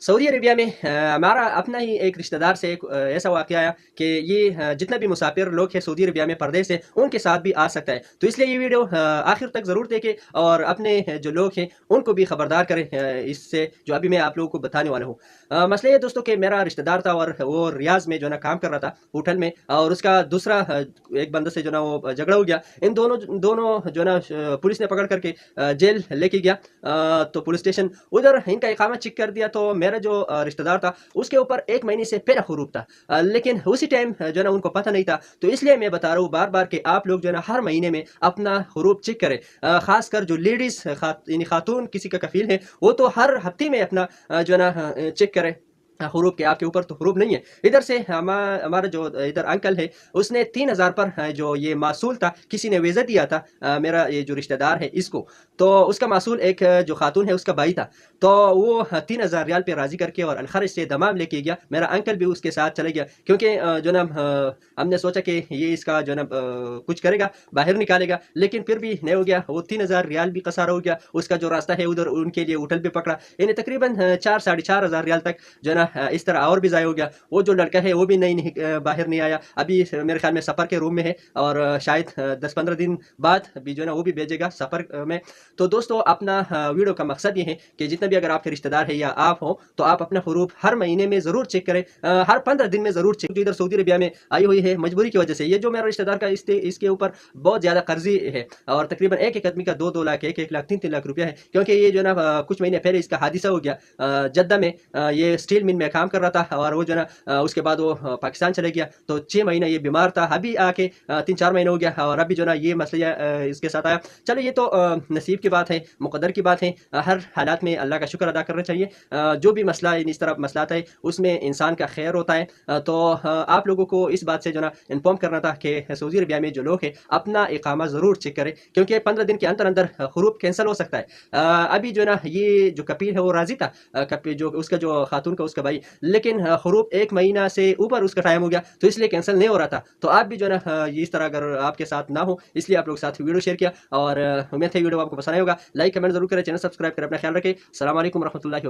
Saudi Arabia में हमारा अपना ही एक रिश्तेदार से एक ऐसा वाक़या आया कि ये जितना भी मुसाफिर लोग हैं सऊदी अरेबिया में परदेस से उनके साथ भी आ सकता है। तो इसलिए ये वीडियो आखिर तक ज़रूर देखें और अपने जो लोग हैं उनको भी ख़बरदार करें इससे जो अभी मैं आप लोगों को बताने वाला हूँ। मसला ये है दोस्तों कि मेरा रिश्तेदार था और वो रियाज़ में जो है ना काम कर रहा था होटल में, और उसका दूसरा एक बंदे से जो ना वो झगड़ा हो गया। इन दोनों दोनों जो ना पुलिस ने पकड़ करके जेल लेके गया। तो पुलिस स्टेशन उधर इनका इकामा चेक कर दिया, तो मेरा जो रिश्तेदार था उसके ऊपर 1 महीने से पेरा हुरूप था। लेकिन उसी टाइम जो है ना उनको पता नहीं था। तो इसलिए मैं बता रहा हूँ बार-बार कि आप लोग जो है ना हर महीने में अपना हुरूप चेक करें। ख़ासकर जो लेडीज़ यानी खातून किसी का कफ़ील है, वो तो हर हफ़्ते में अपना जो है ना चेक करें हुरूप के। आपके ऊपर तो हुरूप नहीं है। इधर से हमारा जो इधर अंकल है, उसने 3000 पर जो ये मासूल था, किसी ने वीज़ा दिया था मेरा ये जो रिश्तेदार है इसको। तो उसका मासूल एक जो खातून है उसका भाई था। तो वो 3000 रियाल पे राज़ी करके और अलखर्ज से दमाम लेके गया। मेरा अंकल भी उसके साथ चले गया, क्योंकि जो ना हमने सोचा कि ये इसका जो ना कुछ करेगा, बाहर निकालेगा, लेकिन फिर भी नहीं हो गया। वो 3000 रियाल भी कसारा हो गया। उसका जो रास्ता है उधर उनके लिए होटल भी पकड़ा। इन्हें तकरीबन 4 साढ़े 4000 रियाल तक जो है ना इस तरह और भी ज़ाया हो गया। वो जो लड़का है वो भी नहीं बाहर नहीं आया। अभी मेरे ख्याल में सफ़र के रूम में है और शायद 10-15 दिन बाद भी जो है ना वो भी भेजेगा सफ़र में। तो दोस्तों अपना वीडियो का मकसद ये है कि जितने भी अगर आपके रिश्तेदार है या आप हो, तो आप अपना हुरूफ हर महीने में ज़रूर चेक करें। हर 15 दिन में ज़रूर चेक। इधर सऊदी अरबिया में आई हुई है मजबूरी की वजह से। ये जो मेरा रिश्तेदार का इसके ऊपर बहुत ज़्यादा कर्जी है, और तकरीबन एक आदमी का 2-2 लाख, 1-1 लाख, 3-3 लाख रुपया है। क्योंकि ये जो है ना कुछ महीने पहले इसका हादसा हो गया जद्दा में। ये स्टील मिल में काम कर रहा था और वो जो है ना उसके बाद वो पाकिस्तान चले गया। तो 6 महीना ये बीमार था। अभी आके 3-4 महीने हो गया और अभी जो है ना ये मसला इसके साथ आया। चलो ये तो नसीब की बात है, मुक़द्दर की बात है। हर हालात में अल्लाह का शुक्र अदा करना चाहिए। जो भी मसला इस तरह मसला आता है उसमें इंसान का खैर होता है। तो आप लोगों को इस बात से जो ना इन्फॉर्म करना था कि सऊदी अरबिया में जो लोग हैं अपना इकामा ज़रूर चेक करें, क्योंकि 15 दिन के अंदर अंदर हुरूफ कैंसिल हो सकता है। अभी जो है ना ये जो कपिल है वो राज़ी था, कपिल जो उसका जो खातून का उसका भाई, लेकिन हुरूफ 1 महीना से ऊपर उसका टाइम हो गया, तो इसलिए कैंसिल नहीं हो रहा था। तो आप भी जो है ना ये इस तरह अगर आपके साथ ना हो, इसलिए आप लोग साथ वीडियो शेयर किया, और उम्मीद है वीडियो आपको पसंद आया होगा। लाइक कमेंट ज़रूर करें, चैनल सब्सक्राइब करें, अपना ख्याल रखें। अस्सलाम वालेकुम रहमतुल्लाहि व बरकातहू।